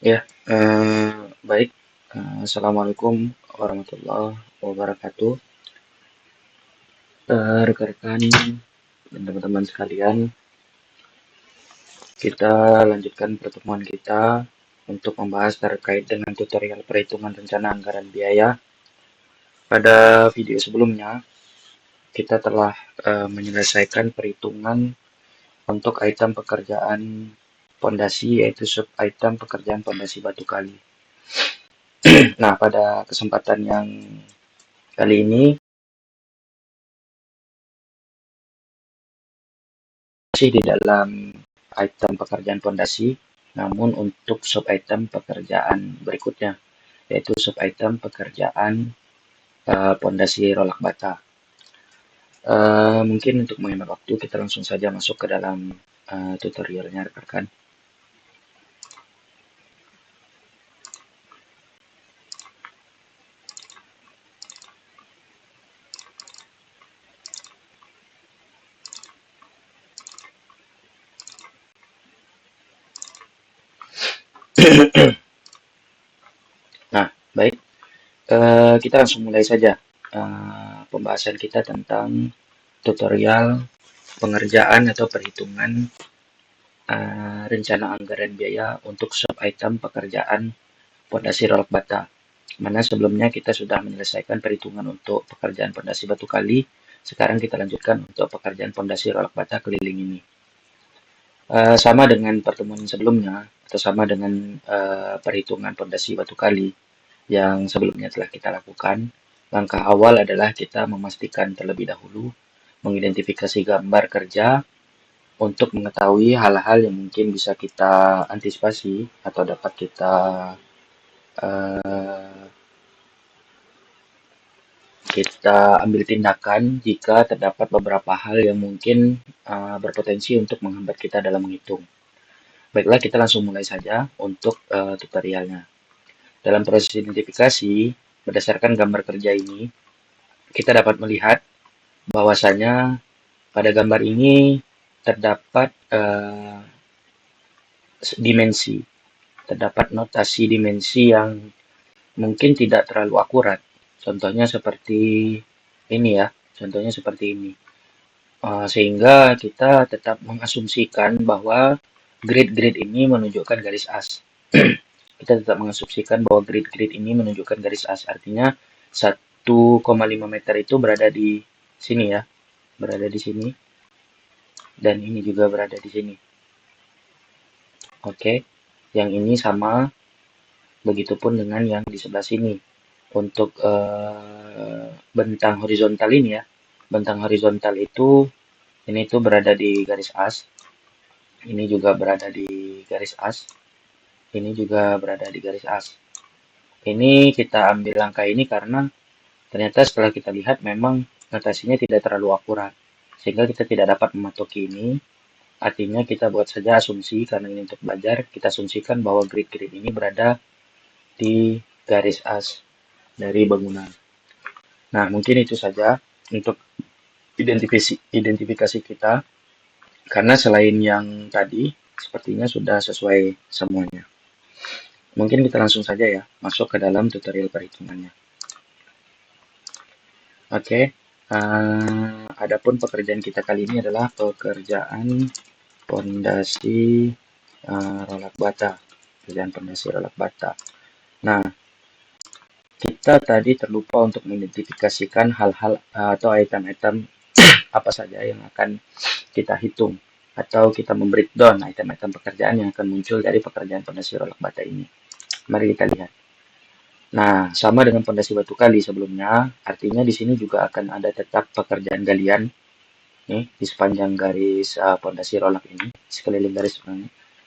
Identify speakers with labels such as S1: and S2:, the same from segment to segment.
S1: Ya, baik. Assalamualaikum warahmatullahi wabarakatuh. Rekan-rekan dan teman-teman sekalian, kita lanjutkan pertemuan kita untuk membahas terkait dengan tutorial perhitungan rencana anggaran biaya. Pada video sebelumnya, kita telah menyelesaikan perhitungan untuk item pekerjaan pondasi, yaitu sub item pekerjaan pondasi batu kali. Nah, pada kesempatan yang kali ini masih di dalam item pekerjaan pondasi, namun untuk sub item pekerjaan berikutnya, yaitu sub item pekerjaan pondasi rolak bata. Mungkin untuk menghemat waktu, kita langsung saja masuk ke dalam tutorialnya, rekan-rekan. Nah, baik, kita langsung mulai saja pembahasan kita tentang tutorial pengerjaan atau perhitungan rencana anggaran biaya untuk sub item pekerjaan pondasi rolak bata. Mana sebelumnya kita sudah menyelesaikan perhitungan untuk pekerjaan pondasi batu kali, sekarang kita lanjutkan untuk pekerjaan pondasi rolak bata keliling ini. Sama dengan pertemuan sebelumnya, atau sama dengan perhitungan pondasi batu kali yang sebelumnya telah kita lakukan, langkah awal adalah kita memastikan terlebih dahulu mengidentifikasi gambar kerja untuk mengetahui hal-hal yang mungkin bisa kita antisipasi atau dapat kita uh, kita ambil tindakan jika terdapat beberapa hal yang mungkin berpotensi untuk menghambat kita dalam menghitung. Baiklah, kita langsung mulai saja untuk tutorialnya. Dalam proses identifikasi, berdasarkan gambar kerja ini, kita dapat melihat bahwasanya pada gambar ini terdapat dimensi, terdapat notasi dimensi yang mungkin tidak terlalu akurat. Contohnya seperti ini ya, contohnya seperti ini. Sehingga kita tetap mengasumsikan bahwa grid-grid ini menunjukkan garis as. Kita tetap mengasumsikan bahwa grid-grid ini menunjukkan garis as. Artinya 1,5 meter itu berada di sini ya, berada di sini. Dan ini juga berada di sini. Oke, yang ini sama, begitupun dengan yang di sebelah sini. Untuk bentang horizontal ini ya, bentang horizontal itu ini tuh berada di garis as, ini juga berada di garis as, ini juga berada di garis as. Ini kita ambil langkah ini karena ternyata setelah kita lihat memang notasinya tidak terlalu akurat, sehingga kita tidak dapat mematoki ini. Artinya kita buat saja asumsi, karena ini untuk belajar, kita asumsikan bahwa grid-grid ini berada di garis as dari bangunan. Nah, mungkin itu saja untuk identifikasi kita, karena selain yang tadi, sepertinya sudah sesuai semuanya. Mungkin kita langsung saja ya, masuk ke dalam tutorial perhitungannya. Oke, adapun pekerjaan kita kali ini adalah pekerjaan pondasi rolak bata. Pekerjaan pondasi rolak bata. Nah, kita tadi terlupa untuk mengidentifikasikan hal-hal atau item-item apa saja yang akan kita hitung atau kita membreakdown item-item pekerjaan yang akan muncul dari pekerjaan pondasi rolak bata ini. Mari kita lihat. Nah, sama dengan pondasi batu kali sebelumnya, artinya di sini juga akan ada tetap pekerjaan galian nih di sepanjang garis pondasi rolak ini, sekeliling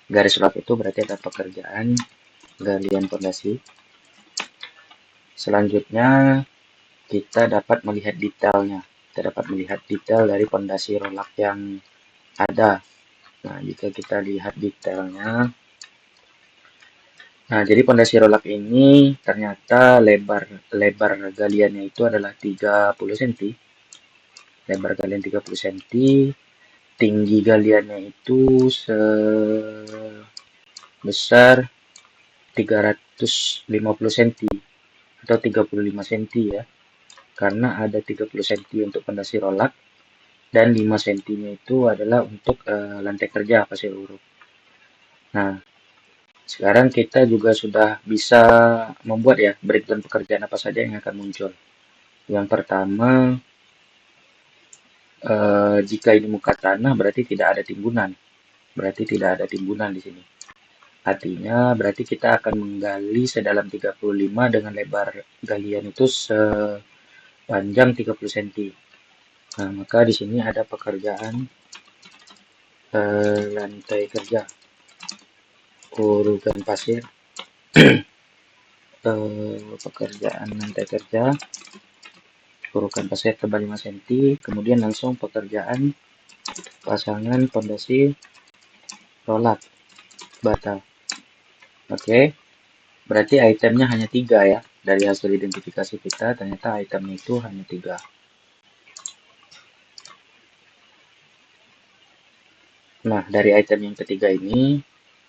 S1: garis rolak itu berarti ada pekerjaan galian pondasi. Selanjutnya kita dapat melihat detailnya. Kita dapat melihat detail dari pondasi rolak yang ada. Nah, jika kita lihat detailnya, nah jadi pondasi rolak ini ternyata lebar galiannya itu adalah 30 cm. Lebar galian 30 cm, tinggi galiannya itu sebesar 350 cm atau 35 cm ya, karena ada 30 cm untuk pondasi rolak dan 5 cm-nya itu adalah untuk lantai kerja pasir urut. Nah, sekarang kita juga sudah bisa membuat ya breakdown pekerjaan apa saja yang akan muncul. Yang pertama, jika ini muka tanah berarti tidak ada timbunan. Berarti tidak ada timbunan di sini. Artinya berarti kita akan menggali sedalam 35 dengan lebar galian itu sepanjang 30 cm. Nah, maka di sini ada pekerjaan lantai kerja, urutan pasir, pekerjaan lantai kerja, urukan pasir tebal 5 cm, kemudian langsung pekerjaan pasangan pondasi rolak bata. Oke, berarti itemnya hanya 3 ya. Dari hasil identifikasi kita, ternyata itemnya itu hanya 3. Nah, dari item yang ketiga ini,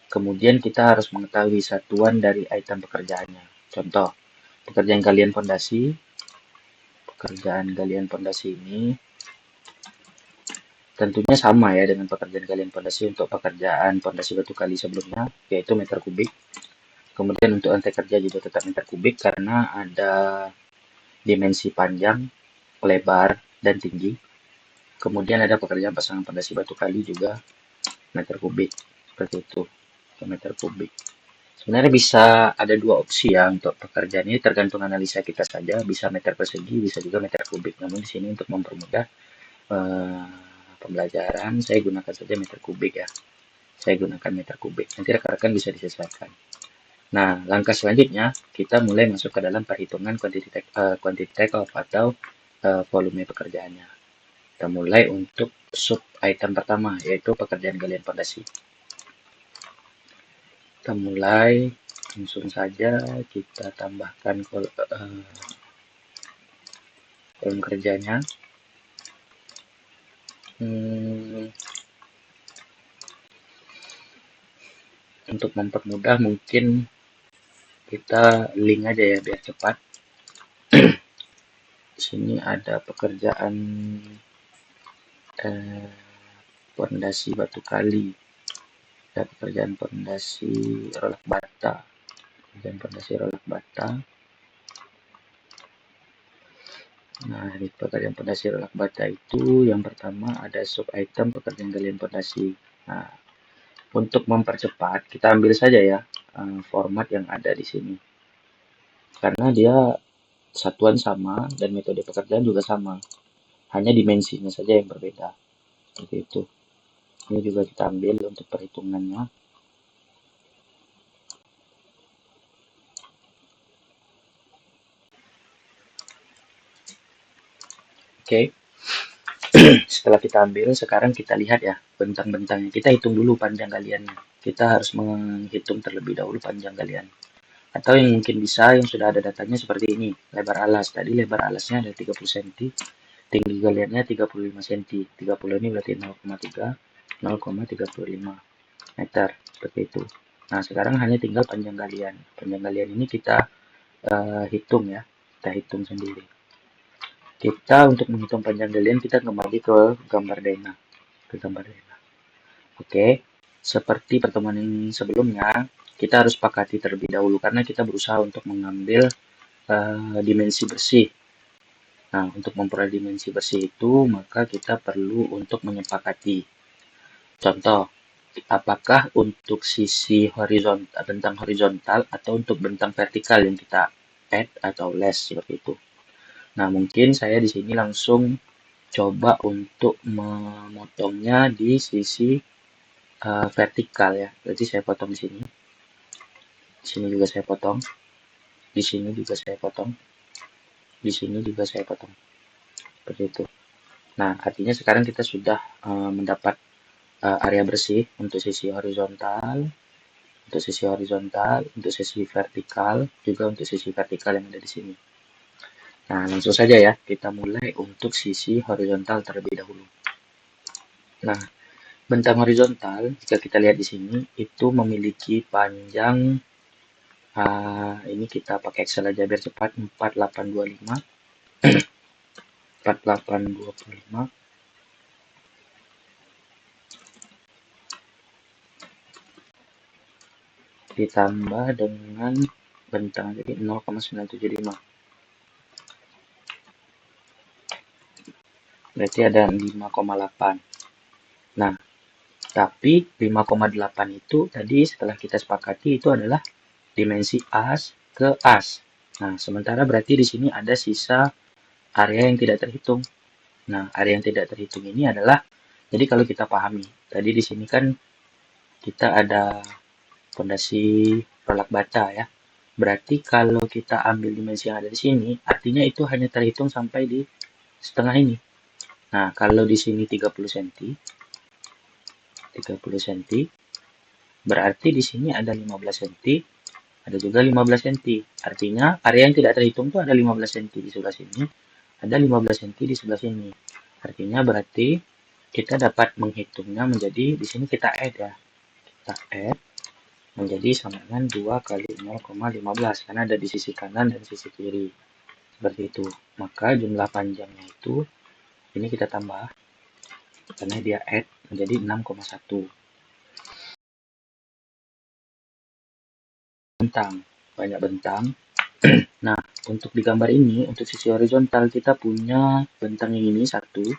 S1: kemudian kita harus mengetahui satuan dari item pekerjaannya. Contoh, pekerjaan galian fondasi. Pekerjaan galian fondasi ini tentunya sama ya dengan pekerjaan galian fondasi untuk pekerjaan fondasi batu kali sebelumnya, yaitu meter kubik. Kemudian untuk lantai kerja juga tetap meter kubik karena ada dimensi panjang, lebar, dan tinggi. Kemudian ada pekerjaan pasangan fondasi batu kali juga meter kubik, seperti itu, meter kubik. Sebenarnya bisa ada 2 opsi ya untuk pekerjaan ini, tergantung analisa kita saja. Bisa meter persegi, bisa juga meter kubik. Namun di sini untuk mempermudah pembelajaran, saya gunakan saja meter kubik ya. Saya gunakan meter kubik. Nanti rekan-rekan bisa disesuaikan. Nah, langkah selanjutnya kita mulai masuk ke dalam perhitungan quantity take off atau volume pekerjaannya. Kita mulai untuk sub item pertama, yaitu pekerjaan galian fondasi. Kita mulai langsung saja kita tambahkan kolom kerjanya. Untuk mempermudah mungkin kita link aja ya biar cepat. Di sini ada pekerjaan pondasi batu kali, ada pekerjaan pondasi rolak bata, pekerjaan pondasi rolak bata. Nah, di pekerjaan pondasi rolak bata itu yang pertama ada sub item pekerjaan galian pondasi. Nah, untuk mempercepat kita ambil saja ya format yang ada di sini, karena dia satuan sama dan metode pekerjaan juga sama, hanya dimensinya saja yang berbeda, seperti itu. Ini juga kita ambil untuk perhitungannya. Oke. Setelah kita ambil, sekarang kita lihat ya bentang-bentangnya. Kita hitung dulu panjang galiannya. Kita harus menghitung terlebih dahulu panjang galian. Atau yang mungkin bisa, yang sudah ada datanya seperti ini. Lebar alas. Tadi lebar alasnya ada 30 cm. Tinggi galiannya 35 cm. 30 ini berarti 0,35 meter. Seperti itu. Nah, sekarang hanya tinggal panjang galian. Panjang galian ini kita hitung ya. Kita hitung sendiri. Kita untuk menghitung panjang galian kita kembali ke gambar Dena. Oke, seperti pertemuan yang sebelumnya, kita harus sepakati terlebih dahulu karena kita berusaha untuk mengambil dimensi bersih. Nah, untuk memperoleh dimensi bersih itu, maka kita perlu untuk menyepakati. Contoh, apakah untuk sisi horizontal, bentang horizontal atau untuk bentang vertikal yang kita add atau less seperti itu. Nah, mungkin saya di sini langsung coba untuk memotongnya di sisi vertikal ya. Berarti saya potong di sini. Di sini juga saya potong. Di sini juga saya potong. Di sini juga saya potong. Seperti itu. Nah, artinya sekarang kita sudah mendapat area bersih untuk sisi horizontal, untuk sisi vertikal, juga untuk sisi vertikal yang ada di sini. Nah, langsung saja ya, kita mulai untuk sisi horizontal terlebih dahulu. Nah, bentang horizontal, jika kita lihat di sini, itu memiliki panjang Ini kita pakai Excel aja biar cepat. 4825 4825 ditambah dengan bentang jadi 0,975, berarti ada 5,8. Nah, tapi 5,8 itu tadi setelah kita sepakati itu adalah dimensi as ke as. Nah, sementara berarti di sini ada sisa area yang tidak terhitung. Nah, area yang tidak terhitung ini adalah, jadi kalau kita pahami, tadi di sini kan kita ada fondasi rolak bata ya. Berarti kalau kita ambil dimensi yang ada di sini, artinya itu hanya terhitung sampai di setengah ini. Nah, kalau di sini 30 cm, 30 cm, berarti di sini ada 15 cm, ada juga 15 cm. Artinya area yang tidak terhitung itu ada 15 cm di sebelah sini, ada 15 cm di sebelah sini. Artinya berarti kita dapat menghitungnya menjadi, di sini kita add ya. Kita add menjadi sama dengan 2 kali 0,15 karena ada di sisi kanan dan sisi kiri. Seperti itu. Maka jumlah panjangnya itu ini kita tambah karena dia add menjadi 6,1. Bentang, banyak bentang. Nah, untuk di gambar ini, untuk sisi horizontal kita punya bentang yang ini satu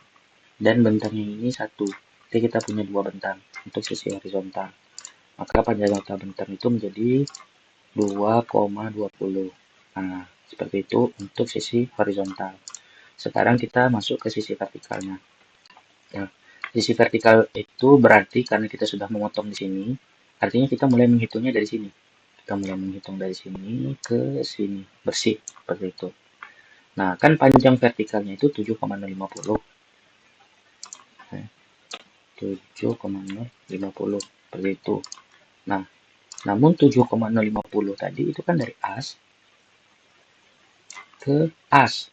S1: dan bentang yang ini satu. Jadi kita punya dua bentang untuk sisi horizontal. Maka panjang rata bentang itu menjadi 2,20. Nah, seperti itu untuk sisi horizontal. Sekarang kita masuk ke sisi vertikalnya. Ya, sisi vertikal itu berarti karena kita sudah memotong di sini, artinya kita mulai menghitungnya dari sini. Kita mulai menghitung dari sini ke sini, bersih, seperti itu. Nah, kan panjang vertikalnya itu 7,050. 7,050, seperti itu. Nah, namun 7,050 tadi itu kan dari as ke as.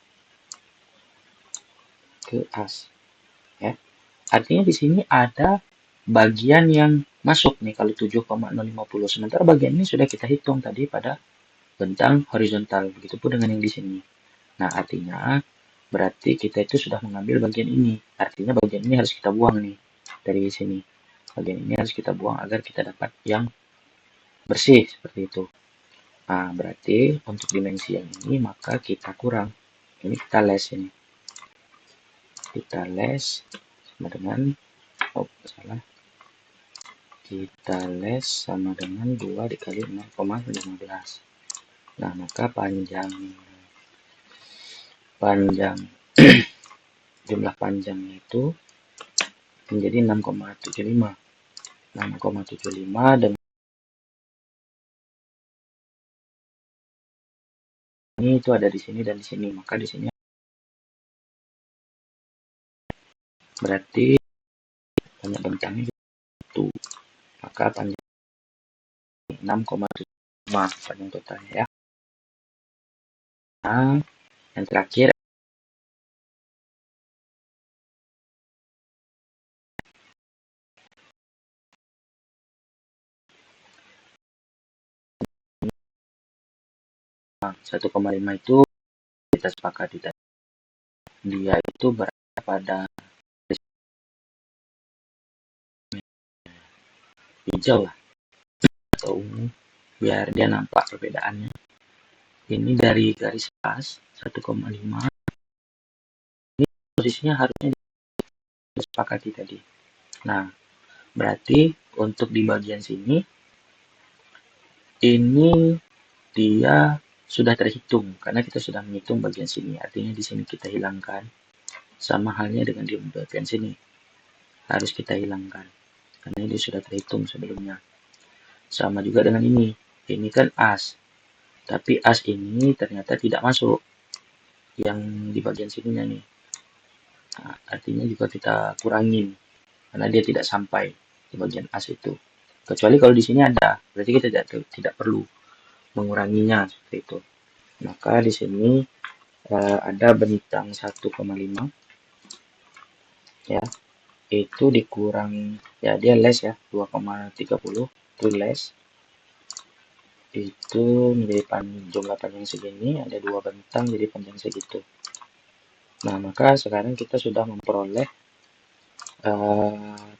S1: Ke as. Ya. Artinya di sini ada bagian yang masuk nih kalau 7,050. Sementara bagian ini sudah kita hitung tadi pada bentang horizontal. Begitupun dengan yang di sini. Nah, artinya berarti kita itu sudah mengambil bagian ini. Artinya bagian ini harus kita buang nih dari sini. Bagian ini harus kita buang agar kita dapat yang bersih seperti itu. Nah, berarti untuk dimensi yang ini maka kita kurang. Ini kita les ini. Kita les sama dengan salah. Kita les sama dengan 2 dikali 0,15. Nah, maka panjang jumlah panjangnya itu menjadi 6,75. 6,75 dengan ini itu ada di sini dan di sini. Maka di sini berarti banyak bentangnya itu. Maka panjang 6,75 panjang totalnya ya. Nah, yang terakhir nah, 1,5 itu kita sepakati tadi. Dia itu berada pada hijau lah atau ungu biar dia nampak perbedaannya. Ini dari garis pas 1,5. Ini posisinya harusnya disepakati tadi. Nah, berarti untuk di bagian sini ini dia sudah terhitung karena kita sudah menghitung bagian sini. Artinya di sini kita hilangkan. Sama halnya dengan di bagian sini. Harus kita hilangkan karena ini sudah terhitung sebelumnya. Sama juga dengan ini. Ini kan as. Tapi as ini ternyata tidak masuk yang di bagian sininya nih. Nah, artinya juga kita kurangin karena dia tidak sampai di bagian as itu. Kecuali kalau di sini ada, berarti kita tidak perlu menguranginya seperti itu. Maka di sini ada bentang 1,5 ya, itu dikurang ya dia les ya 2,30 itu les. itu menjadi jumlah panjang segini, ada 2 bentang jadi panjang segitu. Nah, maka sekarang kita sudah memperoleh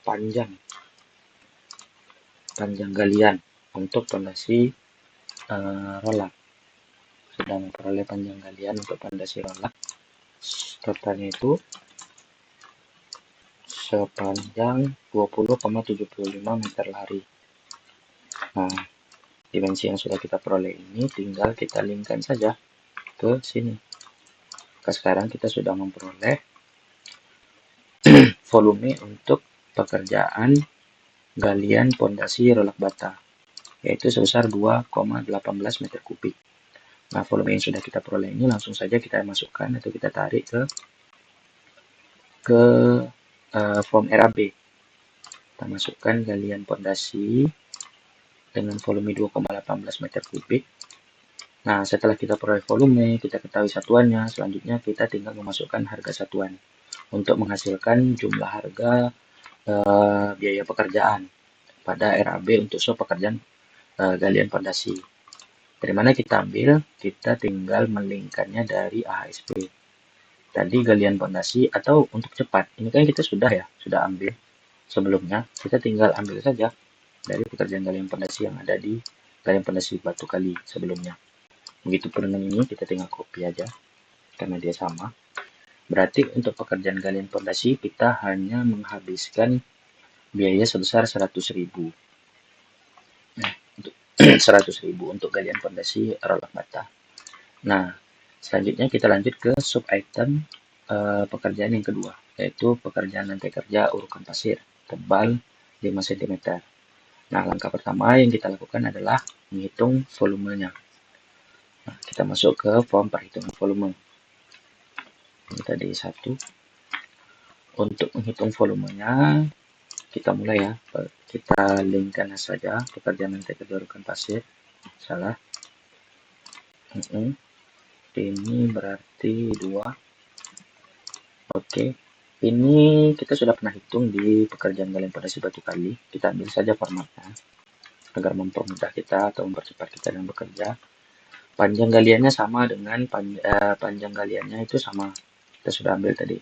S1: panjang galian untuk pondasi rolak. Sudah memperoleh panjang galian untuk pondasi rolak. Totalnya itu sepanjang 20,75 meter lari. Nah, dimensi yang sudah kita peroleh ini tinggal kita linkkan saja ke sini. Sekarang kita sudah memperoleh volume untuk pekerjaan galian pondasi rolak bata, yaitu sebesar 2,18 meter kubik. Nah, volume yang sudah kita peroleh ini langsung saja kita masukkan atau kita tarik ke form RAB. Kita masukkan galian pondasi dengan volume 2,18 meter kubik. Nah, setelah kita peroleh volume, kita ketahui satuannya, selanjutnya kita tinggal memasukkan harga satuan untuk menghasilkan jumlah harga biaya pekerjaan pada RAB untuk pekerjaan galian pondasi. Dari mana kita ambil? Kita tinggal melingkannya dari AHSP. Tadi galian pondasi atau untuk cepat, ini kan kita sudah ambil sebelumnya, kita tinggal ambil saja dari pekerjaan galian pondasi yang ada di galian pondasi batu kali sebelumnya. Begitupun dengan ini, kita tinggal copy aja karena dia sama. Berarti untuk pekerjaan galian pondasi kita hanya menghabiskan biaya sebesar 100.000. Nah, untuk 100.000 untuk galian pondasi rolak bata. Nah, selanjutnya kita lanjut ke sub item pekerjaan yang kedua, yaitu pekerjaan lantai kerja urukan pasir tebal 5 cm. Nah, langkah pertama yang kita lakukan adalah menghitung volumenya. Nah, kita masuk ke form perhitungan volume. Ini tadi 1. Untuk menghitung volumenya, kita mulai ya. Kita linkkan saja pekerjaan lantai kerja urukan pasir. Salah. Ini berarti 2. Oke. Ini kita sudah pernah hitung di pekerjaan galian pondasi batu kali. Kita ambil saja formatnya agar mempermudah kita atau mempercepat kita dalam bekerja. Panjang galiannya sama dengan panjang galiannya itu sama. Kita sudah ambil tadi.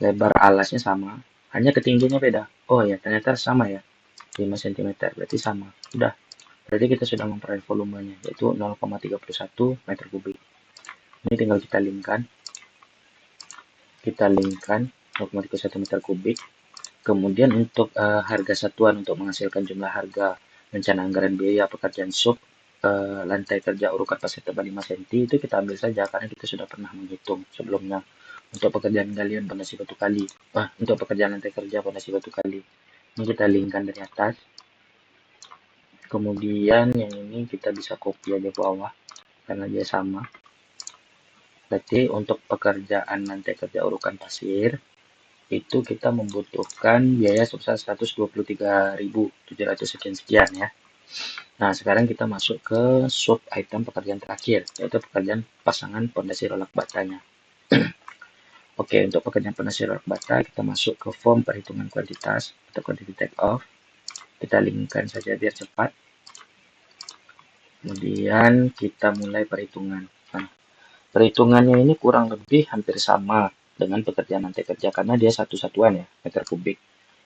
S1: Lebar alasnya sama, hanya ketinggiannya beda. Oh ya, ternyata sama ya. 5 cm, berarti sama. Sudah. Berarti kita sudah memperoleh volumenya, yaitu 0,31 meter kubik. Ini tinggal kita linkkan. Kita linkkan 0,31 meter kubik. Kemudian untuk harga satuan untuk menghasilkan jumlah harga rencana anggaran biaya pekerjaan sub lantai kerja urukan pasir tebal 5 cm itu kita ambil saja karena kita sudah pernah menghitung sebelumnya untuk pekerjaan galian pondasi batu kali. Untuk pekerjaan lantai kerja pondasi batu kali. Ini kita linkkan dari atas. Kemudian yang ini kita bisa copy aja ke bawah karena dia sama. Berarti untuk pekerjaan lantai kerja urukan pasir itu kita membutuhkan biaya sebesar 123.700 sekian ya. Nah, sekarang kita masuk ke sub item pekerjaan terakhir, yaitu pekerjaan pasangan pondasi rolak batanya. Oke, untuk pekerjaan pondasi rolak bata, kita masuk ke form perhitungan kuantitas atau quantity take off. Kita linkkan saja biar cepat. Kemudian kita mulai perhitungan. Nah, perhitungannya ini kurang lebih hampir sama dengan pekerjaan lantai kerja karena dia satu satuan ya, meter kubik.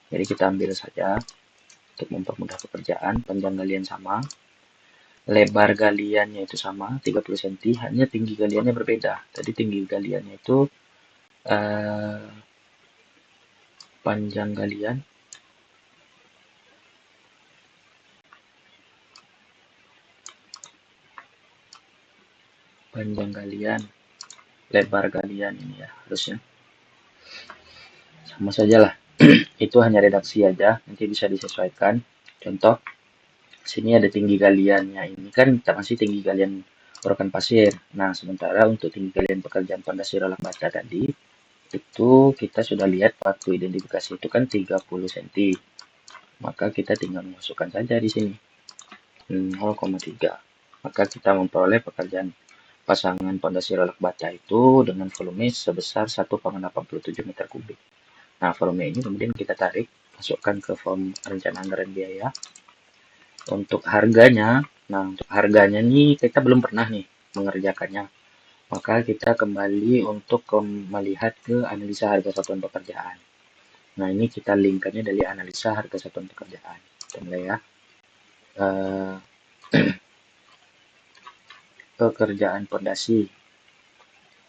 S1: Jadi kita ambil saja untuk mempermudah pekerjaan. Panjang galian sama, lebar galiannya itu sama 30 cm, hanya tinggi galiannya berbeda. Tadi tinggi galiannya itu panjang galian lebar galian ini ya harusnya sama saja lah. Itu hanya redaksi aja, nanti bisa disesuaikan. Contoh sini ada tinggi galiannya, ini kan kita masih tinggi galian urukan pasir. Nah, sementara untuk tinggi galian pekerjaan pondasi rolak bata tadi itu kita sudah lihat waktu identifikasi itu kan 30 cm. Maka kita tinggal masukkan saja di sini 0,3. Maka kita memperoleh pekerjaan pasangan pondasi rolak bata itu dengan volume sebesar 1,87 meter kubik. Nah, volume ini kemudian kita tarik, masukkan ke form rencana anggaran biaya. Untuk harganya Nah, untuk harganya nih kita belum pernah nih mengerjakannya. Maka kita kembali untuk melihat ke analisa harga satuan pekerjaan. Nah, ini kita linkkannya dari analisa harga satuan pekerjaan. Kita mulai ya. Eh, Pekerjaan pondasi.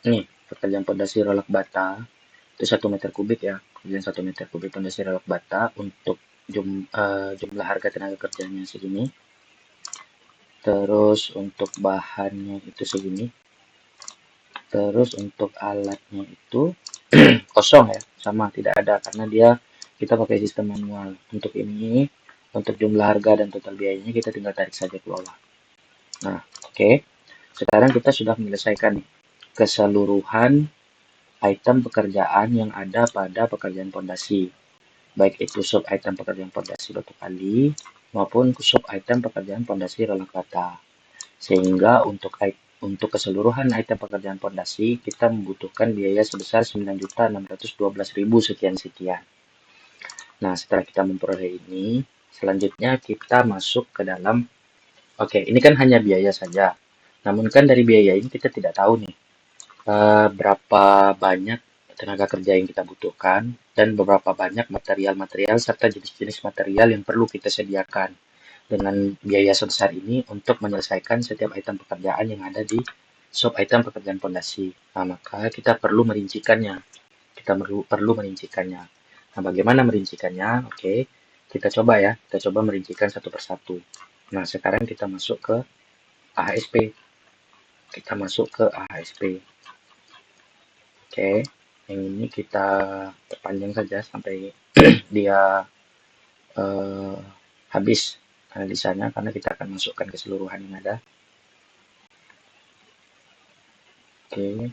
S1: Nih, pekerjaan pondasi rolak bata itu 1 meter kubik ya. Kemudian 1 meter kubik pondasi rolak bata untuk jumlah harga tenaga kerjanya segini. Terus untuk bahannya itu segini. Terus untuk alatnya itu kosong ya, sama tidak ada karena dia kita pakai sistem manual. Untuk ini, untuk jumlah harga dan total biayanya kita tinggal tarik saja ke bawah. Nah, oke. Sekarang kita sudah menyelesaikan nih keseluruhan item pekerjaan yang ada pada pekerjaan pondasi. Baik itu sub item pekerjaan pondasi batu kali maupun sub item pekerjaan pondasi rolak bata. Sehingga untuk keseluruhan item pekerjaan pondasi kita membutuhkan biaya sebesar 9.612.000 sekian-sekian. Nah, setelah kita memperoleh ini, selanjutnya kita masuk ke dalam, oke, ini kan hanya biaya saja. Namun kan dari biaya ini kita tidak tahu nih berapa banyak tenaga kerja yang kita butuhkan dan beberapa banyak material-material serta jenis-jenis material yang perlu kita sediakan dengan biaya sebesar ini untuk menyelesaikan setiap item pekerjaan yang ada di sub item pekerjaan pondasi. Nah, maka kita perlu merincikannya. Kita perlu merincikannya. Nah, bagaimana merincikannya? Oke, kita coba ya. Kita coba merincikan satu persatu. Nah, sekarang kita masuk ke AHSP. Kita masuk ke AHSP. Oke, yang ini kita perpanjang saja sampai dia eh, habis analisanya karena kita akan masukkan keseluruhan yang ada. Oke,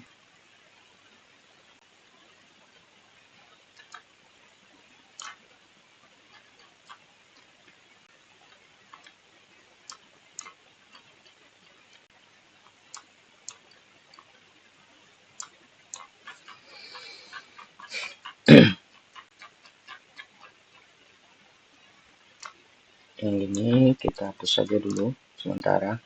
S1: yang ini kita hapus saja dulu sementara.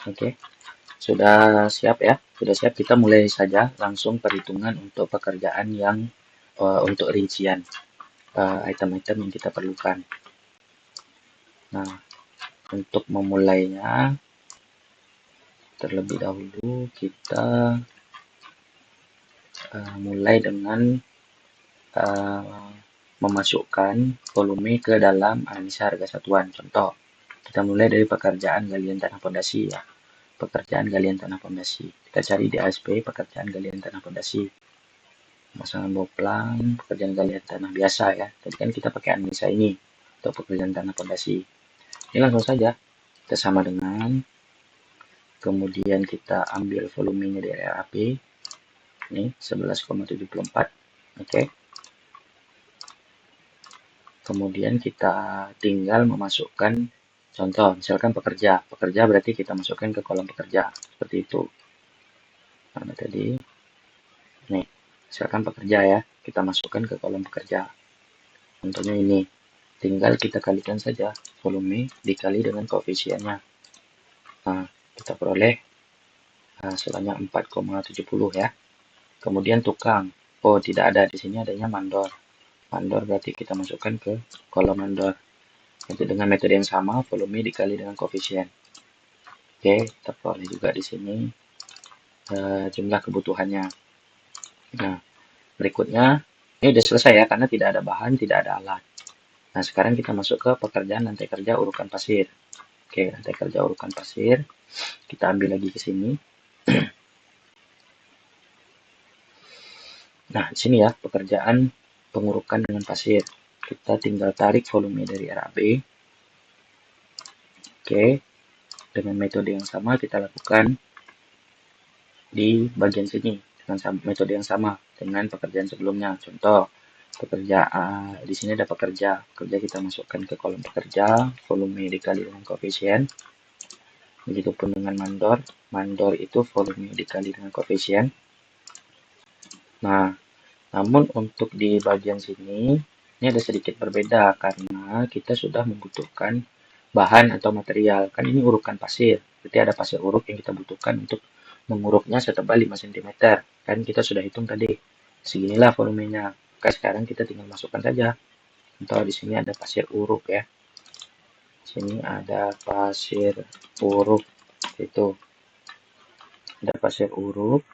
S1: Oke, sudah siap ya? Sudah siap, kita mulai saja langsung perhitungan untuk pekerjaan yang untuk rincian item-item yang kita perlukan. Nah, untuk memulainya, terlebih dahulu kita mulai dengan memasukkan volume ke dalam analisa harga satuan. Contoh, kita mulai dari pekerjaan galian tanah pondasi ya. Pekerjaan galian tanah pondasi. Kita cari di ASP pekerjaan galian tanah pondasi. Pemasangan boplang, pekerjaan galian tanah biasa ya. Tadi kan kita pakai analisa ini untuk pekerjaan tanah pondasi. Ini langsung saja kita sama dengan, kemudian kita ambil volumenya dari RAP. Ini 11,74. Oke. Kemudian kita tinggal memasukkan contoh, misalkan pekerja berarti kita masukkan ke kolom pekerja seperti itu. Nah, tadi nih, misalkan pekerja ya, kita masukkan ke kolom pekerja. Contohnya ini, tinggal kita kalikan saja volume dikali dengan koefisiennya. Nah, kita peroleh sebanyak 4,70 ya. Kemudian tukang, oh tidak ada di sini, adanya mandor. Mandor berarti kita masukkan ke kolom mandor. Nanti dengan metode yang sama, volume dikali dengan koefisien. Oke, kita peroleh juga di sini jumlah kebutuhannya. Nah, berikutnya, ini sudah selesai ya, karena tidak ada bahan, tidak ada alat. Nah, sekarang kita masuk ke pekerjaan lantai kerja urukan pasir. Oke, lantai kerja urukan pasir. Kita ambil lagi ke sini. Nah, di sini ya, pekerjaan pengurukan dengan pasir. Kita tinggal tarik volume dari RAB. Oke, dengan metode yang sama kita lakukan di bagian sini dengan metode yang sama dengan pekerjaan sebelumnya. Contoh, Pekerjaan di sini ada pekerja. Pekerja kita masukkan ke kolom pekerja, volume dikali dengan koefisien. Begitupun dengan mandor. Mandor itu volume dikali dengan koefisien. Nah, namun untuk di bagian sini, ini ada sedikit berbeda karena kita sudah membutuhkan bahan atau material. Kan ini urukan pasir. Berarti ada pasir uruk yang kita butuhkan untuk menguruknya setebal 5 cm. Kan kita sudah hitung tadi. Seginilah volumenya. Oke, sekarang kita tinggal masukkan saja. Contoh di sini ada pasir uruk ya. Di sini ada pasir uruk. Itu ada pasir uruk.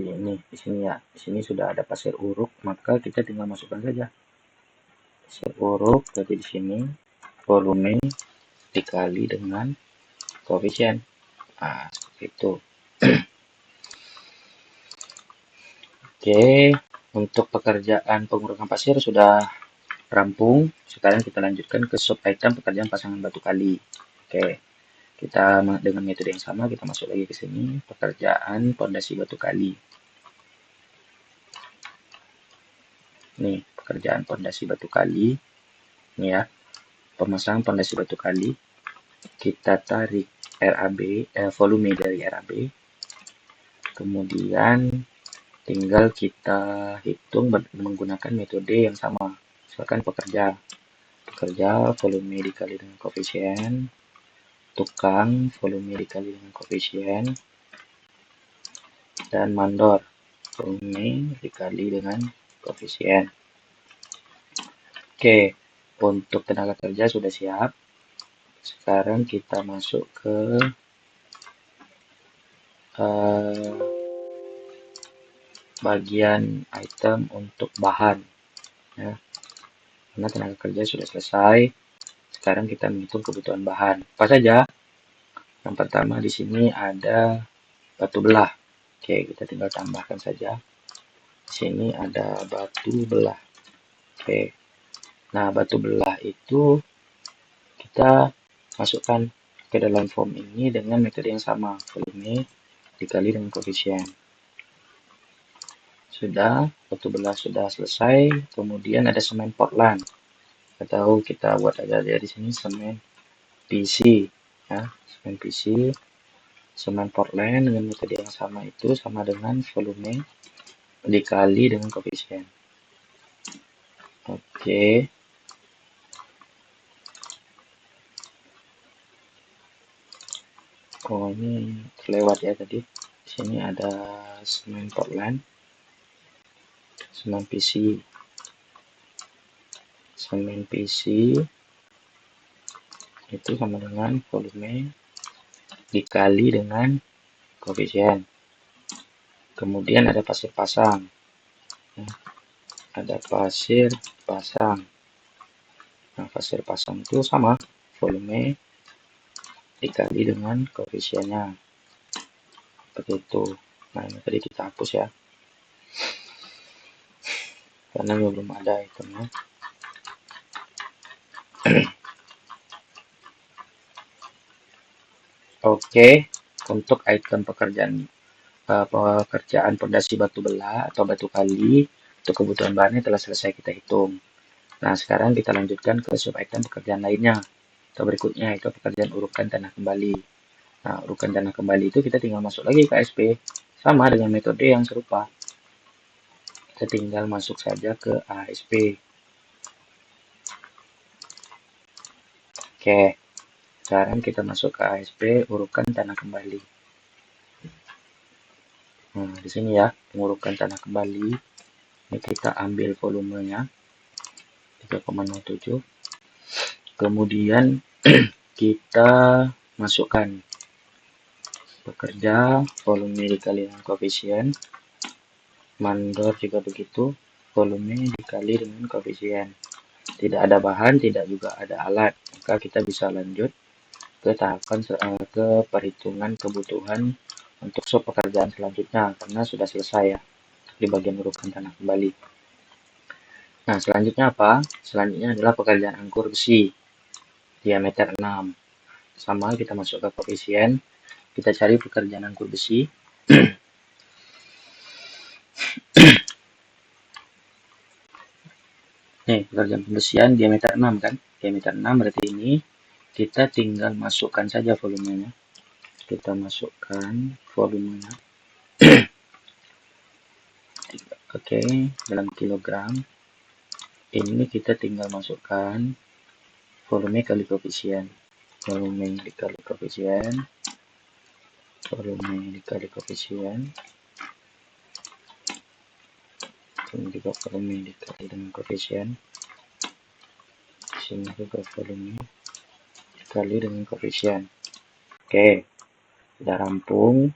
S1: Ini di sini ya. Di sini sudah ada pasir uruk, maka kita tinggal masukkan saja. Pasir uruk berarti di sini volume dikali dengan koefisien. Nah, seperti itu. Oke, untuk pekerjaan pengurukan pasir sudah rampung. Sekarang kita lanjutkan ke sub item pekerjaan pasangan batu kali. Oke, kita dengan metode yang sama kita masuk lagi ke sini, pekerjaan pondasi batu kali. Nih, pekerjaan pondasi batu kali. Ini ya, pemasangan pondasi batu kali. Kita tarik RAB, volume dari RAB. Kemudian tinggal kita hitung menggunakan metode yang sama. Misalkan pekerja volume dikali dengan koefisien, tukang volume dikali dengan koefisien, dan mandor volume dikali dengan koefisien. Oke, untuk tenaga kerja sudah siap. Sekarang kita masuk ke bagian item untuk bahan ya. Karena tenaga kerja sudah selesai, sekarang kita menghitung kebutuhan bahan. Apa saja? Yang pertama di sini ada batu belah. Oke, kita tinggal tambahkan saja. Di sini ada batu belah. Oke. Nah, batu belah itu kita masukkan ke dalam form ini dengan metode yang sama, volume dikali dengan koefisien. Sudah, batu belah sudah selesai. Kemudian ada semen Portland. Atau kita buat aja di sini semen PC ya, semen PC, semen Portland dengan metode yang sama itu sama dengan volume dikali dengan koefisien. Oke. Oh, ini terlewat ya tadi. Di sini ada semen Portland, semen PC, semen PC itu sama dengan volume dikali dengan koefisien. Kemudian ada pasir pasang. Ada pasir pasang. Nah, pasir pasang itu sama, volume dikali dengan koefisiennya. Seperti itu. Nah, ini tadi kita hapus ya. Karena belum ada itemnya. Oke, untuk item pekerjaan pondasi batu belah atau batu kali untuk kebutuhan bahannya telah selesai kita hitung. Nah, sekarang kita lanjutkan ke sub item pekerjaan lainnya atau berikutnya itu pekerjaan urukan tanah kembali. Nah, urukan tanah kembali itu kita tinggal masuk lagi ke ASP sama dengan metode yang serupa. Kita tinggal masuk saja ke ASP. Oke, sekarang kita masuk ke ASP urukan tanah kembali. Nah, di sini ya, pengurukan tanah kembali. Ini kita ambil volumenya 3,07. Kemudian kita masukkan pekerja volume dikali dengan koefisien. Mandor juga begitu, volume dikali dengan koefisien. Tidak ada bahan, tidak juga ada alat, maka kita bisa lanjut ke tahapan ke perhitungan kebutuhan untuk sub pekerjaan selanjutnya karena sudah selesai ya di bagian urukan tanah kembali. Nah, selanjutnya apa? Selanjutnya adalah pekerjaan angkur besi diameter 6. Sama kita masuk ke koefisien, kita cari pekerjaan angkur besi Nih, pekerjaan pembersihan diameter 6 kan? Diameter 6 berarti ini kita tinggal masukkan saja volumenya. Kita masukkan volumenya. Oke, dalam kilogram. Ini kita tinggal masukkan volume kali koefisien. Volume dikali koefisien. Volume dikali koefisien. Ini juga volume dikali dengan koefisien. Di sini juga volume dikali dengan koefisien. Oke, sudah rampung.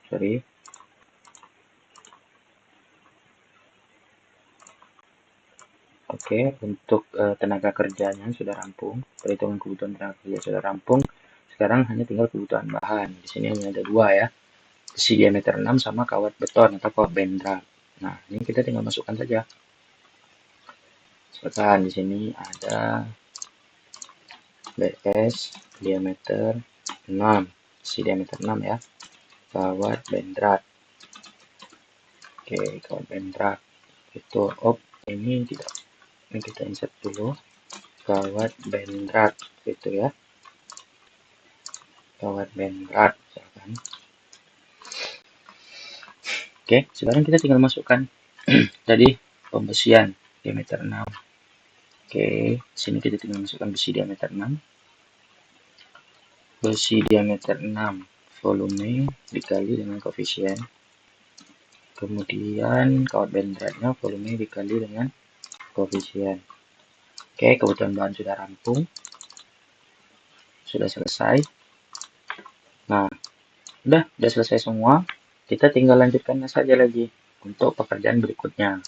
S1: Sorry. Oke, untuk tenaga kerjanya sudah rampung. Perhitungan kebutuhan tenaga kerja sudah rampung. Sekarang hanya tinggal kebutuhan bahan. Di sini hanya ada dua ya. Besi diameter 6 sama kawat beton atau kawat bendra. Nah, ini kita tinggal masukkan saja. Misalkan di sini ada BS diameter 6, besi diameter 6 ya. Kawat bendrat. Oke, kawat bendrat. Itu ini tidak. Ini kita insert dulu. Kawat bendrat gitu ya. Kawat bendrat misalkan. Oke, sekarang kita tinggal masukkan tadi pembesian diameter 6. Oke, sini kita tinggal masukkan besi diameter 6. Besi diameter 6 volume dikali dengan koefisien. Kemudian kawat bendratnya volume dikali dengan koefisien. Oke, kebutuhan bahan sudah rampung. Sudah selesai. Nah, udah selesai semua. Kita tinggal lanjutkan saja lagi untuk pekerjaan berikutnya.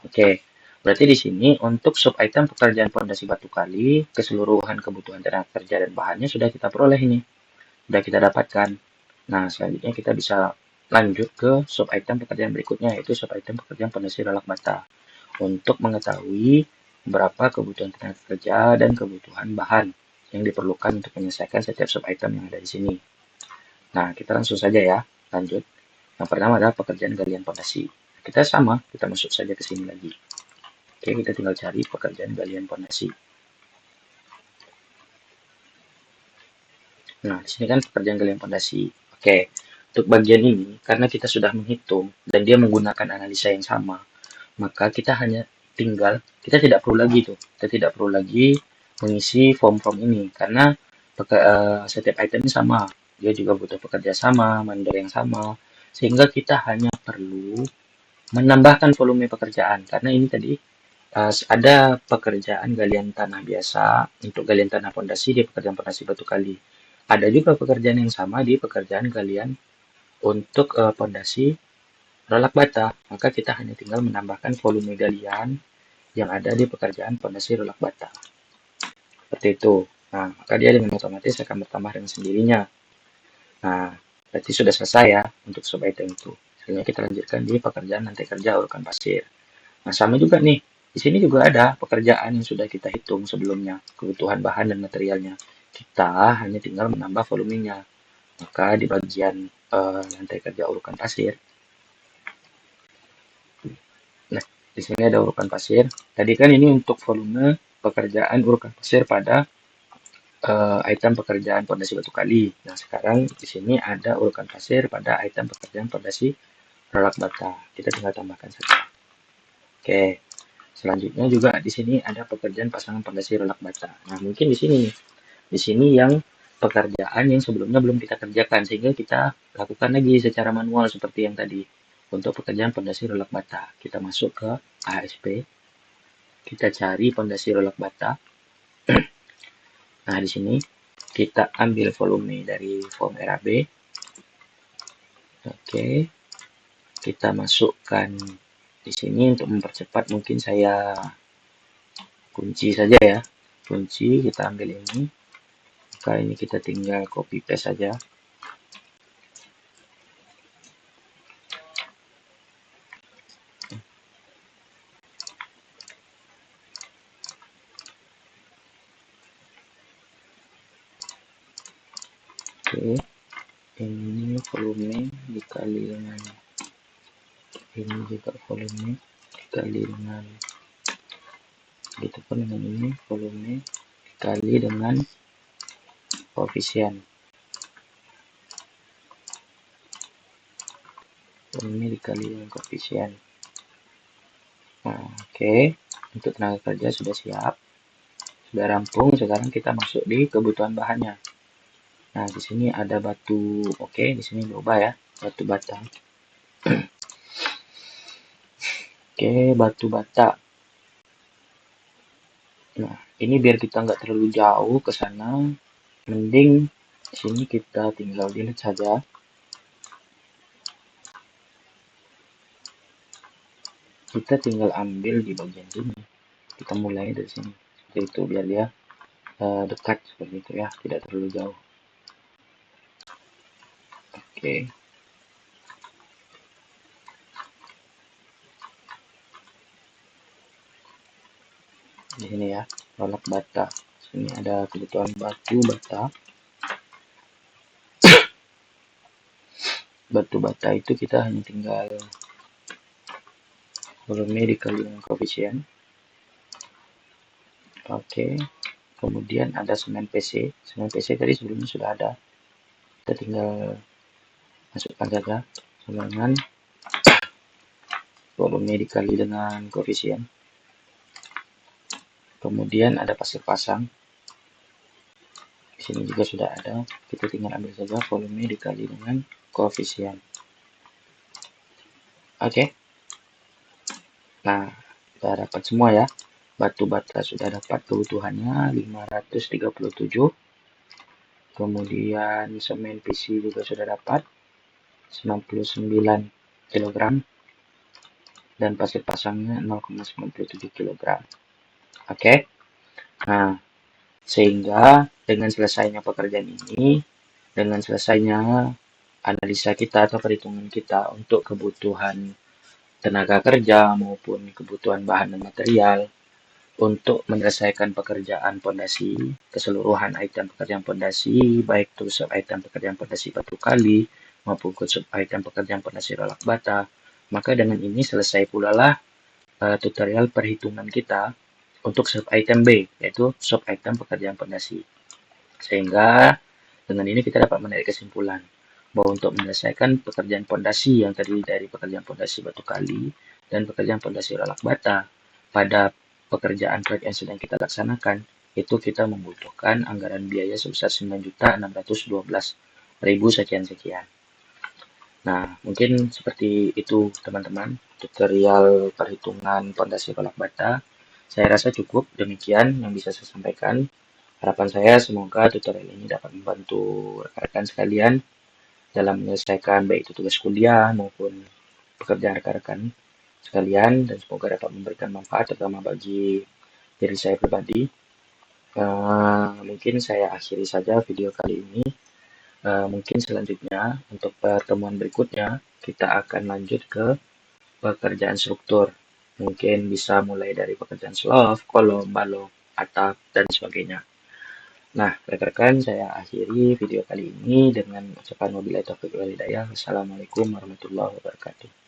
S1: Oke. Berarti di sini untuk sub item pekerjaan fondasi batu kali, keseluruhan kebutuhan tenaga kerja dan bahannya sudah kita peroleh ini. Sudah kita dapatkan. Nah, selanjutnya kita bisa lanjut ke sub item pekerjaan berikutnya, yaitu sub item pekerjaan fondasi rolak bata. Untuk mengetahui berapa kebutuhan tenaga kerja dan kebutuhan bahan yang diperlukan untuk menyelesaikan setiap sub item yang ada di sini. Nah, kita langsung saja ya, lanjut. Yang pertama adalah pekerjaan galian fondasi. Kita sama, kita masuk saja ke sini lagi. Oke, kita tinggal cari pekerjaan galian fondasi. Nah, di sini kan pekerjaan galian fondasi. Oke, untuk bagian ini, karena kita sudah menghitung dan dia menggunakan analisa yang sama, maka kita hanya tinggal, kita tidak perlu lagi tuh, kita tidak perlu lagi mengisi form-form ini, karena setiap item ini sama, dia juga butuh pekerja sama, vendor yang sama, sehingga kita hanya perlu menambahkan volume pekerjaan, karena ini tadi ada pekerjaan galian tanah biasa untuk galian tanah fondasi di pekerjaan fondasi batu kali. Ada juga pekerjaan yang sama di pekerjaan galian untuk fondasi rolak bata. Maka kita hanya tinggal menambahkan volume galian yang ada di pekerjaan fondasi rolak bata. Seperti itu. Nah, maka dia dengan otomatis akan bertambah dengan sendirinya. Nah, berarti sudah selesai ya untuk sub item itu. Selanjutnya kita lanjutkan di pekerjaan lantai kerja urukan pasir. Nah, sama juga nih. Di sini juga ada pekerjaan yang sudah kita hitung sebelumnya, kebutuhan bahan dan materialnya. Kita hanya tinggal menambah volumenya. Maka di bagian lantai kerja urukan pasir, nah di sini ada urukan pasir. Tadi kan ini untuk volume pekerjaan urukan pasir pada item pekerjaan fondasi batu kali. Nah, sekarang di sini ada urukan pasir pada item pekerjaan fondasi rolak bata. Kita tinggal tambahkan saja. Oke. Selanjutnya juga di sini ada pekerjaan pasangan fondasi rolak bata. Nah, mungkin di sini nih. Di sini yang pekerjaan yang sebelumnya belum kita kerjakan sehingga kita lakukan lagi secara manual seperti yang tadi. Untuk pekerjaan fondasi rolak bata, kita masuk ke ASP. Kita cari fondasi rolak bata. Nah, di sini kita ambil volume dari form RAB. Oke. Kita masukkan di sini untuk mempercepat, mungkin saya kunci saja ya. Kunci, kita ambil ini. Maka ini kita tinggal copy paste saja. Oke. Ini volume dikali dengan ini juga volume. dikali dengan, begitupun dengan ini, volume dikali dengan koefisien, volume dikali dengan koefisien. Nah, oke. Untuk tenaga kerja sudah siap, sudah rampung. Sekarang kita masuk di kebutuhan bahannya. Nah, di sini ada batu. Oke, di sini berubah ya, batu bata. Oke, batu bata. Nah, ini biar kita nggak terlalu jauh ke sana, mending di sini kita tinggal delete saja. Kita tinggal ambil di bagian sini. Kita mulai dari sini. Seperti itu biar dia dekat seperti itu ya, tidak terlalu jauh. Oke. Di sini ya, rolak bata. Sini ada kebutuhan batu bata. Batu bata itu kita hanya tinggal volume dikali dengan koefisien. Oke. Kemudian ada semen PC. Semen PC tadi sebelumnya sudah ada. Kita tinggal masukkan saja sama dengan volume dikali dengan koefisien. Kemudian ada pasir pasang. Di sini juga sudah ada. Kita tinggal ambil saja volume dikali dengan koefisien. Oke. Nah, kita dapat semua ya. Batu bata sudah dapat kebutuhannya 537. Kemudian semen PC juga sudah dapat 99 kg. Dan pasir pasangnya 0,97 kg. Oke. Nah, sehingga dengan selesainya pekerjaan ini, dengan selesainya analisa kita atau perhitungan kita untuk kebutuhan tenaga kerja maupun kebutuhan bahan dan material untuk menyelesaikan pekerjaan pondasi, keseluruhan item pekerjaan pondasi, baik itu sub item pekerjaan pondasi batu kali maupun sub item pekerjaan pondasi rolak bata, maka dengan ini selesai pula lah tutorial perhitungan kita untuk sub item B, yaitu sub item pekerjaan pondasi. Sehingga dengan ini kita dapat menarik kesimpulan bahwa untuk menyelesaikan pekerjaan pondasi yang terdiri dari pekerjaan pondasi batu kali dan pekerjaan pondasi rolak bata pada pekerjaan proyek yang sedang kita laksanakan, itu kita membutuhkan anggaran biaya sebesar 9.612.000 sekian-sekian. Nah, mungkin seperti itu teman-teman, tutorial perhitungan pondasi rolak bata. Saya rasa cukup demikian yang bisa saya sampaikan. Harapan saya semoga tutorial ini dapat membantu rekan-rekan sekalian dalam menyelesaikan baik itu tugas kuliah maupun pekerjaan rekan-rekan sekalian, dan semoga dapat memberikan manfaat terutama bagi diri saya pribadi. Mungkin saya akhiri saja video kali ini. Mungkin selanjutnya untuk pertemuan berikutnya kita akan lanjut ke pekerjaan struktur. Mungkin bisa mulai dari pekerjaan slope, kolom, balok, atap, dan sebagainya. Nah, rekan-rekan, saya akhiri video kali ini dengan ucapan wabillahi taufiq wal hidayah. Wassalamualaikum warahmatullahi wabarakatuh.